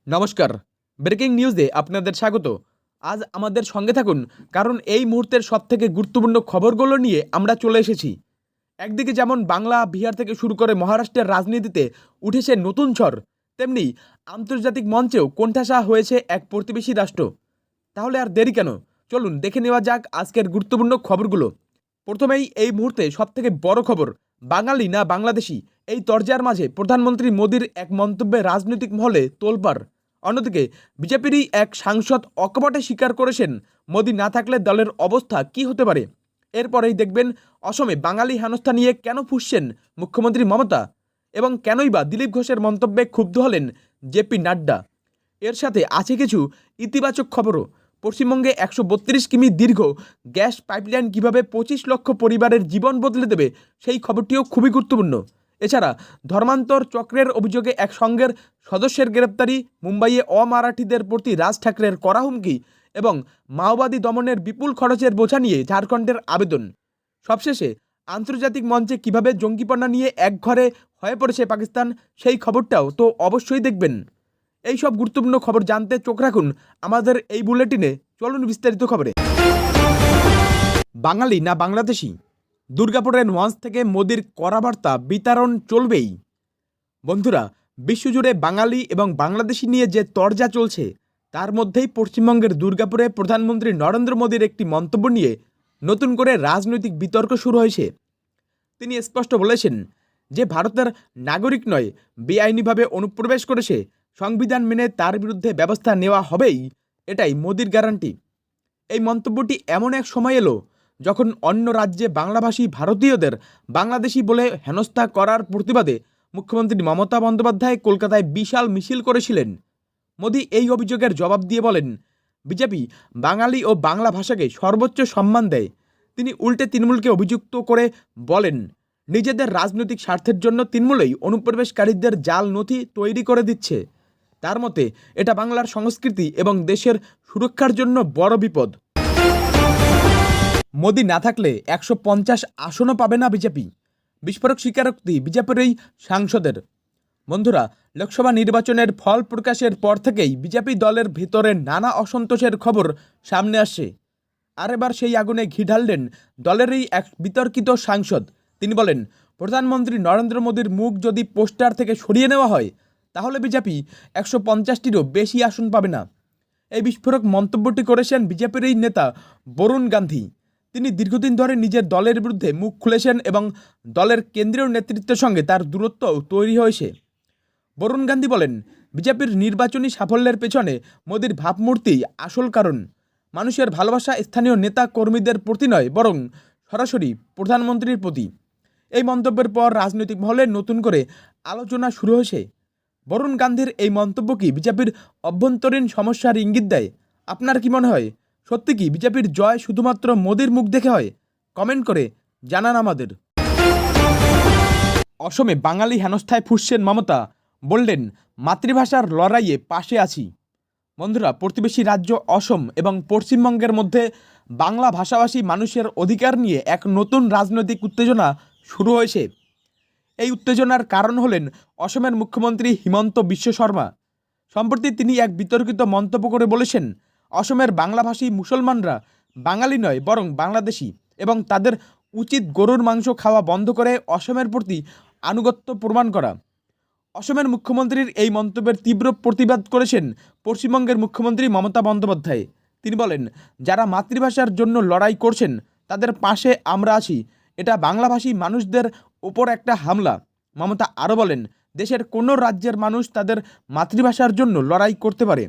নমস্কার। ব্রেকিং নিউজে আপনাদের স্বাগত। আজ আমাদের সঙ্গে থাকুন, কারণ এই মুহূর্তের সবথেকে গুরুত্বপূর্ণ খবরগুলো নিয়ে আমরা চলে এসেছি। একদিকে যেমন বাংলা, বিহার থেকে শুরু করে মহারাষ্ট্রের রাজনীতিতে উঠেছে নতুন ঝড়, তেমনি আন্তর্জাতিক মঞ্চেও কোণঠাসা হয়েছে এক প্রতিবেশী রাষ্ট্র। তাহলে আর দেরি কেন, চলুন দেখে নেওয়া যাক আজকের গুরুত্বপূর্ণ খবরগুলো। প্রথমেই এই মুহূর্তে সবথেকে বড় খবর, বাঙালি না বাংলাদেশি, এই তরজার মাঝে প্রধানমন্ত্রী মোদির এক মন্তব্যে রাজনৈতিক মহলে তোলপাড়। অন্যদিকে বিজেপিরই এক সাংসদ অকপটে স্বীকার করেছেন, মোদি না থাকলে দলের অবস্থা কি হতে পারে। এরপরেই দেখবেন অসমে বাঙালি হেনস্থা নিয়ে কেন ফুঁসছেন মুখ্যমন্ত্রী মমতা, এবং কেনই বা দিলীপ ঘোষের মন্তব্যে ক্ষুব্ধ হলেন জেপি নাড্ডা। এর সাথে আছে কিছু ইতিবাচক খবরও। পশ্চিমবঙ্গে 132 কিমি দীর্ঘ গ্যাস পাইপলাইন কীভাবে 25 লক্ষ পরিবারের জীবন বদলে দেবে, সেই খবরটিও খুবই গুরুত্বপূর্ণ। এছাড়া ধর্মান্তর চক্রের অভিযোগে এক সংঘের সদস্যের গ্রেপ্তারি, মুম্বাইয়ে অমারাঠিদের প্রতি রাজ ঠাকরের কড়া হুমকি এবং মাওবাদী দমনের বিপুল খরচের বোঝা নিয়ে ঝাড়খণ্ডের আবেদন। সবশেষে আন্তর্জাতিক মঞ্চে কিভাবে জঙ্গিপনা নিয়ে একঘরে হয়ে পড়েছে পাকিস্তান, সেই খবরটাও তো অবশ্যই দেখবেন। এই সব গুরুত্বপূর্ণ খবর জানতে চোখ রাখুন আমাদের এই বুলেটিনে। চলুন বিস্তারিত খবরে। বাঙালি না বাংলাদেশি, দুর্গাপুরের মঞ্চ থেকে মোদির কড়া বার্তা বিতরণ চলবেই। বন্ধুরা, বিশ্বজুড়ে বাঙালি এবং বাংলাদেশি নিয়ে যে তরজা চলছে, তার মধ্যেই পশ্চিমবঙ্গের দুর্গাপুরে প্রধানমন্ত্রী নরেন্দ্র মোদির একটি মন্তব্য নিয়ে নতুন করে রাজনৈতিক বিতর্ক শুরু হয়েছে। তিনি স্পষ্ট বলেছেন যে ভারতের নাগরিক নয়, বেআইনিভাবে অনুপ্রবেশ করেছে, সংবিধান মেনে তার বিরুদ্ধে ব্যবস্থা নেওয়া হবেই, এটাই মোদির গ্যারান্টি। এই মন্তব্যটি এমন এক সময় এলো যখন অন্য রাজ্যে বাংলাভাষী ভারতীয়দের বাংলাদেশি বলে হেনস্থা করার প্রতিবাদে মুখ্যমন্ত্রী মমতা বন্দ্যোপাধ্যায় কলকাতায় বিশাল মিছিল করেছিলেন। মোদি এই অভিযোগের জবাব দিয়ে বলেন, বিজেপি বাঙালি ও বাংলা ভাষাকে সর্বোচ্চ সম্মান দেয়। তিনি উল্টে তৃণমূলকে অভিযুক্ত করে বলেন, নিজেদের রাজনৈতিক স্বার্থের জন্য তৃণমূলই অনুপ্রবেশকারীদের জাল নথি তৈরি করে দিচ্ছে। তার মতে এটা বাংলার সংস্কৃতি এবং দেশের সুরক্ষার জন্য বড় বিপদ। মোদি না থাকলে 150 আসনও পাবে না বিজেপি, বিস্ফোরক স্বীকারোক্তি বিজেপির এই সাংসদের। বন্ধুরা, লোকসভা নির্বাচনের ফল প্রকাশের পর থেকেই বিজেপি দলের ভিতরে নানা অসন্তোষের খবর সামনে আসছে। আর এবার সেই আগুনে ঘি ঢাললেন দলেরই এক বিতর্কিত সাংসদ। তিনি বলেন, প্রধানমন্ত্রী নরেন্দ্র মোদীর মুখ যদি পোস্টার থেকে সরিয়ে নেওয়া হয়, তাহলে বিজেপি 150টিরও বেশি আসন পাবে না। এই বিস্ফোরক মন্তব্যটি করেছেন বিজেপির এই নেতা বরুণ গান্ধী। তিনি দীর্ঘদিন ধরে নিজের দলের বিরুদ্ধে মুখ খুলেছেন এবং দলের কেন্দ্রীয় নেতৃত্বের সঙ্গে তার দূরত্ব তৈরি হয়েছে। বরুণ গান্ধী বলেন, বিজেপির নির্বাচনী সাফল্যের পেছনে মোদির ভাবমূর্তি আসল কারণ। মানুষের ভালোবাসা স্থানীয় নেতা কর্মীদের প্রতি নয়, বরং সরাসরি প্রধানমন্ত্রীর প্রতি। এই মন্তব্যের পর রাজনৈতিক মহলে নতুন করে আলোচনা শুরু হয়েছে। বরুণ গান্ধীর এই মন্তব্য কি বিজেপির অভ্যন্তরীণ সমস্যার ইঙ্গিত দেয়? আপনার কি মনে হয়, সত্যি কি বিজেপির জয় শুধুমাত্র মোদির মুখ দেখে হয়? কমেন্ট করে জানান আমাদের। অসমে বাঙালি হেনস্থায় ফুঁসছেন মমতা, বললেন মাতৃভাষার লড়াইয়ে পাশে আছি। বন্ধুরা, প্রতিবেশী রাজ্য অসম এবং পশ্চিমবঙ্গের মধ্যে বাংলা ভাষাভাষী মানুষের অধিকার নিয়ে এক নতুন রাজনৈতিক উত্তেজনা শুরু হয়েছে। এই উত্তেজনার কারণ হলেন অসমের মুখ্যমন্ত্রী হিমন্ত বিশ্ব শর্মা। সম্প্রতি তিনি এক বিতর্কিত মন্তব্য করে বলেছেন, অসমের বাংলাভাষী মুসলমানরা বাঙালি নয়, বরং বাংলাদেশি, এবং তাদের উচিত গরুর মাংস খাওয়া বন্ধ করে অসমের প্রতি আনুগত্য প্রমাণ করা। অসমের মুখ্যমন্ত্রীর এই মন্তব্যের তীব্র প্রতিবাদ করেছেন পশ্চিমবঙ্গের মুখ্যমন্ত্রী মমতা বন্দ্যোপাধ্যায়। তিনি বলেন, যারা মাতৃভাষার জন্য লড়াই করছেন তাদের পাশে আমরা আছি। এটা বাংলাভাষী মানুষদের ওপর একটা হামলা। মমতা আরও বলেন, দেশের কোনো রাজ্যের মানুষ তাদের মাতৃভাষার জন্য লড়াই করতে পারে।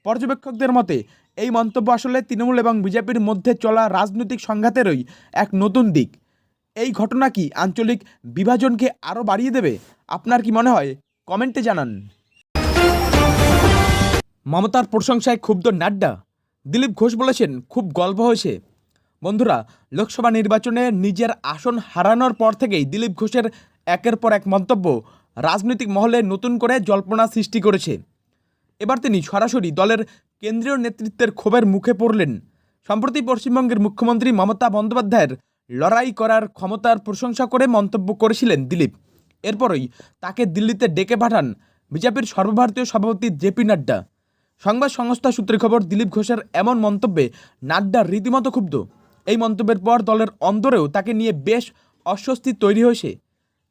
পর্যবেক্ষকদের মতে এই মন্তব্য আসলে তৃণমূল এবং বিজেপির মধ্যে চলা রাজনৈতিক সংঘাতেরই এক নতুন দিক। এই ঘটনা কি আঞ্চলিক বিভাজনকে আরও বাড়িয়ে দেবে? আপনার কি মনে হয়? কমেন্টে জানান। মমতার প্রশংসায় ক্ষুব্ধ নাড্ডা। দিলীপ ঘোষ বলেছেন, খুব গল্প হয়েছে। বন্ধুরা, লোকসভা নির্বাচনে নিজের আসন হারানোর পর থেকেই দিলীপ ঘোষের একের পর এক মন্তব্য রাজনৈতিক মহলে নতুন করে জল্পনা সৃষ্টি করেছে। এবার তিনি সরাসরি দলের কেন্দ্রীয় নেতৃত্বের ক্ষোভের মুখে পড়লেন। সম্প্রতি পশ্চিমবঙ্গের মুখ্যমন্ত্রী মমতা বন্দ্যোপাধ্যায়ের লড়াই করার ক্ষমতার প্রশংসা করে মন্তব্য করেছিলেন দিলীপ। এরপরই তাকে দিল্লিতে ডেকে পাঠান বিজেপির সর্বভারতীয় সভাপতি জেপি নাড্ডা। সংবাদ সংস্থা সূত্রে খবর, দিলীপ ঘোষের এমন মন্তব্যে নাড্ডা রীতিমতো ক্ষুব্ধ। এই মন্তব্যের পর দলের অন্তরেও তাকে নিয়ে বেশ অস্বস্তি তৈরি হয়েছে।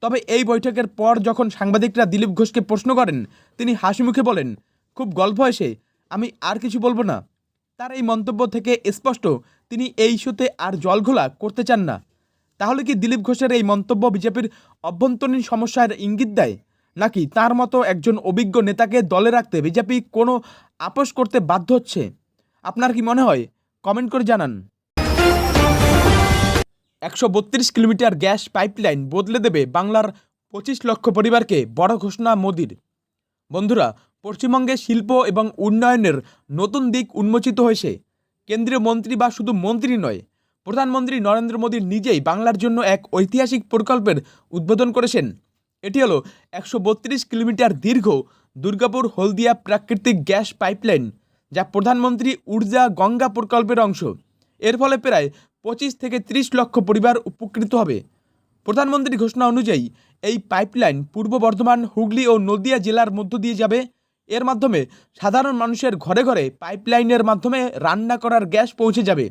তবে এই বৈঠকের পর যখন সাংবাদিকরা দিলীপ ঘোষকে প্রশ্ন করেন, তিনি হাসিমুখে বলেন, খুব গল্প এসে আমি আর কিছু বলবো না। তার এই মন্তব্য থেকে স্পষ্ট তিনি এই ইস্যুতে আর জলঘোলা করতে চান না। তাহলে কি দিলীপ ঘোষের এই মন্তব্য বিজেপির অভ্যন্তরীণ সমস্যার ইঙ্গিত দেয়, নাকি তার মতো একজন অভিজ্ঞ নেতাকে দলে রাখতে বিজেপি কোনো আপোষ করতে বাধ্য হচ্ছে? আপনার কি মনে হয়? কমেন্ট করে জানান। 132 কিলোমিটার গ্যাস পাইপলাইন বদলে দেবে বাংলার 25 লক্ষ পরিবারকে, বড় ঘোষণা মোদির। বন্ধুরা, পশ্চিমবঙ্গে শিল্প এবং উন্নয়নের নতুন দিক উন্মোচিত হয়েছে। কেন্দ্রীয় মন্ত্রী বা শুধু মন্ত্রী নয়, প্রধানমন্ত্রী নরেন্দ্র মোদী নিজেই বাংলার জন্য এক ঐতিহাসিক প্রকল্পের উদ্বোধন করেছেন। এটি হলো 132 কিলোমিটার দীর্ঘ দুর্গাপুর হলদিয়া প্রাকৃতিক গ্যাস পাইপলাইন, যা প্রধানমন্ত্রী ঊর্জা গঙ্গা প্রকল্পের অংশ। এর ফলে প্রায় 25 থেকে 30 লক্ষ পরিবার উপকৃত হবে। প্রধানমন্ত্রীর ঘোষণা অনুযায়ী এই পাইপলাইন পূর্ব বর্ধমান, হুগলি ও নদিয়া জেলার মধ্য দিয়ে যাবে। এর মাধ্যমে সাধারণ মানুষের ঘরে ঘরে পাইপলাইনের মাধ্যমে রান্না করার গ্যাস পৌঁছে যাবে।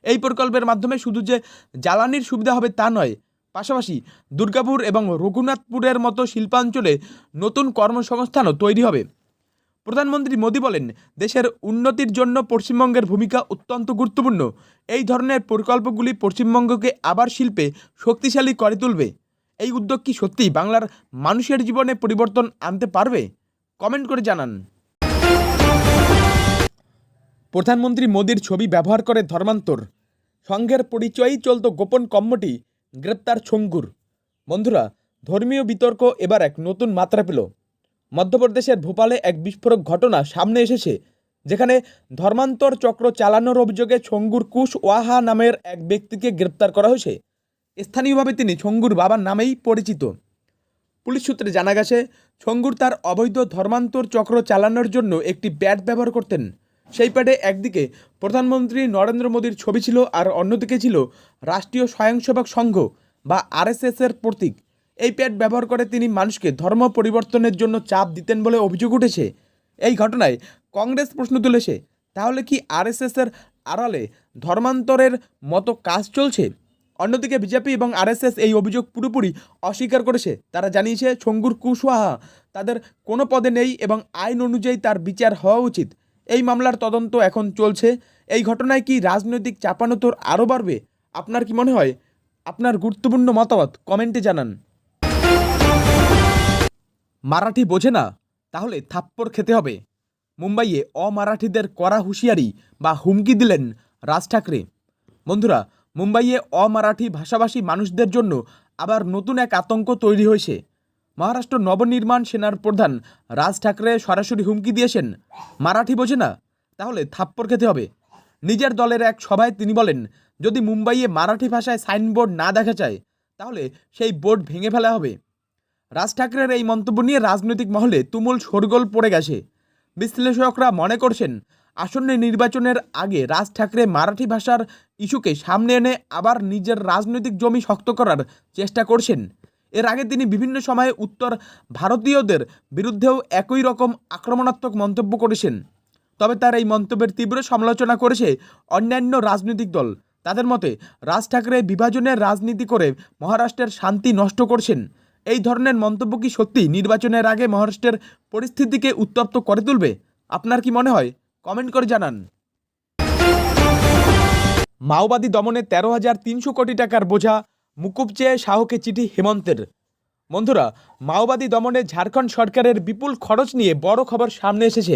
এই প্রকল্পের মাধ্যমে শুধু যে জ্বালানির সুবিধা হবে তা নয়, পাশাপাশি দুর্গাপুর এবং রঘুনাথপুরের মতো শিল্পাঞ্চলে নতুন কর্মসংস্থানও তৈরি হবে। প্রধানমন্ত্রী মোদী বলেন, দেশের উন্নতির জন্য পশ্চিমবঙ্গের ভূমিকা অত্যন্ত গুরুত্বপূর্ণ। এই ধরনের প্রকল্পগুলি পশ্চিমবঙ্গকে আবার শিল্পে শক্তিশালী করে তুলবে। এই উদ্যোগ কি সত্যিই বাংলার মানুষের জীবনে পরিবর্তন আনতে পারবে? কমেন্ট করে জানান। প্রধানমন্ত্রী মোদীর ছবি ব্যবহার করে ধর্মান্তর, সংঘের পরিচয়ই চলত গোপন কম্মটি, গ্রেপ্তার ছঙ্গুর। বন্ধুরা, ধর্মীয় বিতর্ক এবার এক নতুন মাত্রা পেল। মধ্যপ্রদেশের ভোপালে এক বিস্ফোরক ঘটনা সামনে এসেছে, যেখানে ধর্মান্তর চক্র চালানোর অভিযোগে ছঙ্গুর কুশ ওয়াহা নামের এক ব্যক্তিকে গ্রেপ্তার করা হয়েছে। স্থানীয়ভাবে তিনি ছঙ্গুর বাবার নামেই পরিচিত। পুলিশ সূত্রে জানা গেছে, ছঙ্গুর তার অবৈধ ধর্মান্তর চক্র চালানোর জন্য একটি প্যাড ব্যবহার করতেন। সেই প্যাডে একদিকে প্রধানমন্ত্রী নরেন্দ্র মোদীর ছবি ছিল, আর অন্যদিকে ছিল রাষ্ট্রীয় স্বয়ংসেবক সংঘ বা আরএসএসের প্রতীক। এই প্যাড ব্যবহার করে তিনি মানুষকে ধর্ম পরিবর্তনের জন্য চাপ দিতেন বলে অভিযোগ উঠেছে। এই ঘটনায় কংগ্রেস প্রশ্ন তুলেছে, তাহলে কি আরএসএসের আড়ালে ধর্মান্তরের মতো কাজ চলছে? অন্যদিকে বিজেপি এবং আরএসএস এই অভিযোগ পুরোপুরি অস্বীকার করেছে। তারা জানিয়েছে, ছঙ্গুর কুশওয়াহা তাদের কোনো পদে নেই এবং আইন অনুযায়ী তার বিচার হওয়া উচিত। এই মামলার তদন্ত এখন চলছে। এই ঘটনায় কি রাজনৈতিক চাপানোতর আরও বাড়বে? আপনার কি মনে হয়? আপনার গুরুত্বপূর্ণ মতামত কমেন্টে জানান। মারাঠি বোঝে না, তাহলে থাপ্পড় খেতে হবে। মুম্বাইয়ে অমারাঠিদের কড়া হুঁশিয়ারি বা হুমকি দিলেন রাজ ঠাকরে। বন্ধুরা, মুম্বাইয়ে অমারাঠি ভাষাভাষী মানুষদের জন্য আবার নতুন এক আতঙ্ক তৈরি হয়েছে। মহারাষ্ট্র নবনির্মাণ সেনার প্রধান রাজ ঠাকরে সরাসরি হুমকি দিয়েছেন, মারাঠি বোঝে না, তাহলে থাপ্পড় খেতে হবে। নিজের দলের এক সভায় তিনি বলেন, যদি মুম্বাইয়ে মারাঠি ভাষায় সাইনবোর্ড না দেখা যায়, তাহলে সেই বোর্ড ভেঙে ফেলা হবে। রাজ ঠাকরের এই মন্তব্য নিয়ে রাজনৈতিক মহলে তুমুল শোরগোল পড়ে গেছে। বিশ্লেষকরা মনে করছেন, আসন্ন নির্বাচনের আগে রাজ ঠাকরে মারাঠি ভাষার ইস্যুকে সামনে এনে আবার নিজের রাজনৈতিক জমি শক্ত করার চেষ্টা করছেন। এর আগে তিনি বিভিন্ন সময়ে উত্তর ভারতীয়দের বিরুদ্ধেও একই রকম আক্রমণাত্মক মন্তব্য করেছেন। তবে তার এই মন্তব্যের তীব্র সমালোচনা করেছে অন্যান্য রাজনৈতিক দল। তাদের মতে, রাজ ঠাকরে বিভাজনের রাজনীতি করে মহারাষ্ট্রের শান্তি নষ্ট করছেন। এই ধরনের মন্তব্য কি সত্যি নির্বাচনের আগে মহারাষ্ট্রের পরিস্থিতিকে উত্তপ্ত করে তুলবে? আপনার কি মনে হয়? কমেন্ট করে জানান। মাওবাদী দমনে 13,300 কোটি টাকার বোঝা, মুকুব চেয়ে শাহকে চিঠি হেমন্তের। বন্ধুরা, মাওবাদী দমনে ঝাড়খণ্ড সরকারের বিপুল খরচ নিয়ে বড় খবর সামনে এসেছে।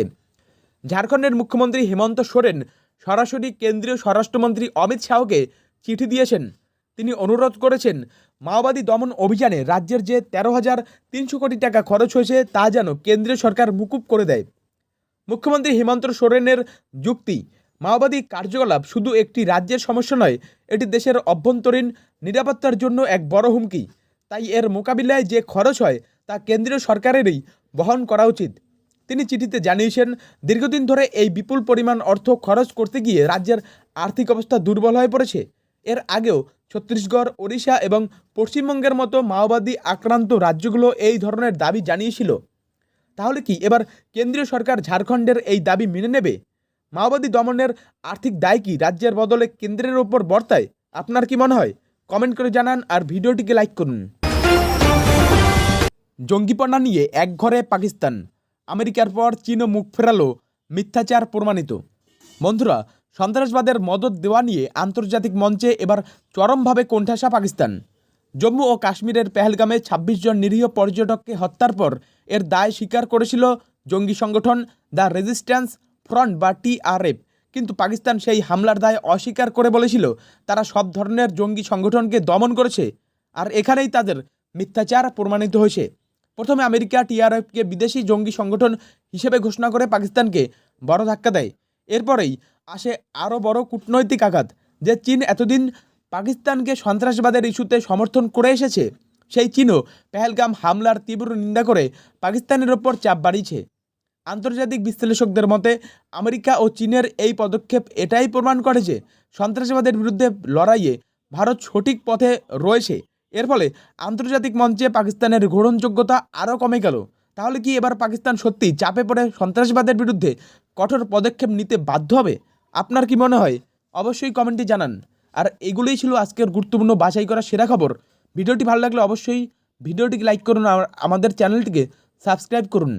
ঝাড়খণ্ডের মুখ্যমন্ত্রী হেমন্ত সোরেন সরাসরি কেন্দ্রীয় স্বরাষ্ট্রমন্ত্রী অমিত শাহকে চিঠি দিয়েছেন। তিনি অনুরোধ করেছেন, মাওবাদী দমন অভিযানে রাজ্যের যে 13,300 কোটি টাকা খরচ হয়েছে তা যেন কেন্দ্রীয় সরকার মুকুব করে দেয়। মুখ্যমন্ত্রী হেমন্ত সোরেনের যুক্তি, মাওবাদী কার্যকলাপ শুধু একটি রাজ্যের সমস্যা নয়, এটি দেশের অভ্যন্তরীণ নিরাপত্তার জন্য এক বড় হুমকি। তাই এর মোকাবিলায় যে খরচ হয় তা কেন্দ্রীয় সরকারেরই বহন করা উচিত। তিনি চিঠিতে জানিয়েছেন, দীর্ঘদিন ধরে এই বিপুল পরিমাণ অর্থ খরচ করতে গিয়ে রাজ্যের আর্থিক অবস্থা দুর্বল হয়ে পড়েছে। এর আগেও ছত্তিশগড়, ওড়িশা এবং পশ্চিমবঙ্গের মতো মাওবাদী আক্রান্ত রাজ্যগুলো এই ধরনের দাবি জানিয়েছিল। তাহলে কি এবার কেন্দ্রীয় সরকার ঝাড়খণ্ডের এই দাবি মেনে নেবে? মাওবাদী দমনের আর্থিক দায় কি রাজ্যের বদলে কেন্দ্রের ওপর বর্তায়? আপনার কি মনে হয়? কমেন্ট করে জানান আর ভিডিওটিকে লাইক করুন। জঙ্গিপনা নিয়ে একঘরে পাকিস্তান, আমেরিকার পর চীনও মুখ ফেরালো, মিথ্যাচার প্রমাণিত। বন্ধুরা, সন্ত্রাসবাদের মদদ দেওয়া নিয়ে আন্তর্জাতিক মঞ্চে এবার চরমভাবে কোণঠাসা পাকিস্তান। জম্মু ও কাশ্মীরের পেহেলগামে ২৬ জন নিরীহ পর্যটককে হত্যার পর এর দায় স্বীকার করেছিল জঙ্গি সংগঠন দ্য রেজিস্ট্যান্স ফ্রন্ট বা TRF। কিন্তু পাকিস্তান সেই হামলার দায় অস্বীকার করে বলেছিল তারা সব ধরনের জঙ্গি সংগঠনকে দমন করেছে। আর এখানেই তাদের মিথ্যাচার প্রমাণিত হয়েছে। প্রথমে আমেরিকা TRFকে বিদেশি জঙ্গি সংগঠন হিসেবে ঘোষণা করে পাকিস্তানকে বড় ধাক্কা দেয়। এরপরেই আসে আরও বড় কূটনৈতিক আঘাত, যে চীন এতদিন পাকিস্তানকে সন্ত্রাসবাদের ইস্যুতে সমর্থন করে এসেছে, সেই চীনও পেহেলগাম হামলার তীব্র নিন্দা করে পাকিস্তানের ওপর চাপ বাড়িয়েছে। আন্তর্জাতিক বিশ্লেষকদের মতে আমেরিকা ও চীনের এই পদক্ষেপ এটাই প্রমাণ করে যে সন্ত্রাসবাদের বিরুদ্ধে লড়াইয়ে ভারত সঠিক পথে রয়েছে। এর ফলে আন্তর্জাতিক মঞ্চে পাকিস্তানের গ্রহণযোগ্যতা আরও কমে গেল। তাহলে কি এবার পাকিস্তান সত্যি চাপে পড়ে সন্ত্রাসবাদের বিরুদ্ধে কঠোর পদক্ষেপ নিতে বাধ্য হবে? আপনার কি মনে হয়? অবশ্যই কমেন্টে জানান। আর এগুলোই ছিল আজকের গুরুত্বপূর্ণ বাছাই করা সেরা খবর। ভিডিওটি ভালো লাগলে অবশ্যই ভিডিওটিকে লাইক করুন আর আমাদের চ্যানেলটিকে সাবস্ক্রাইব করুন।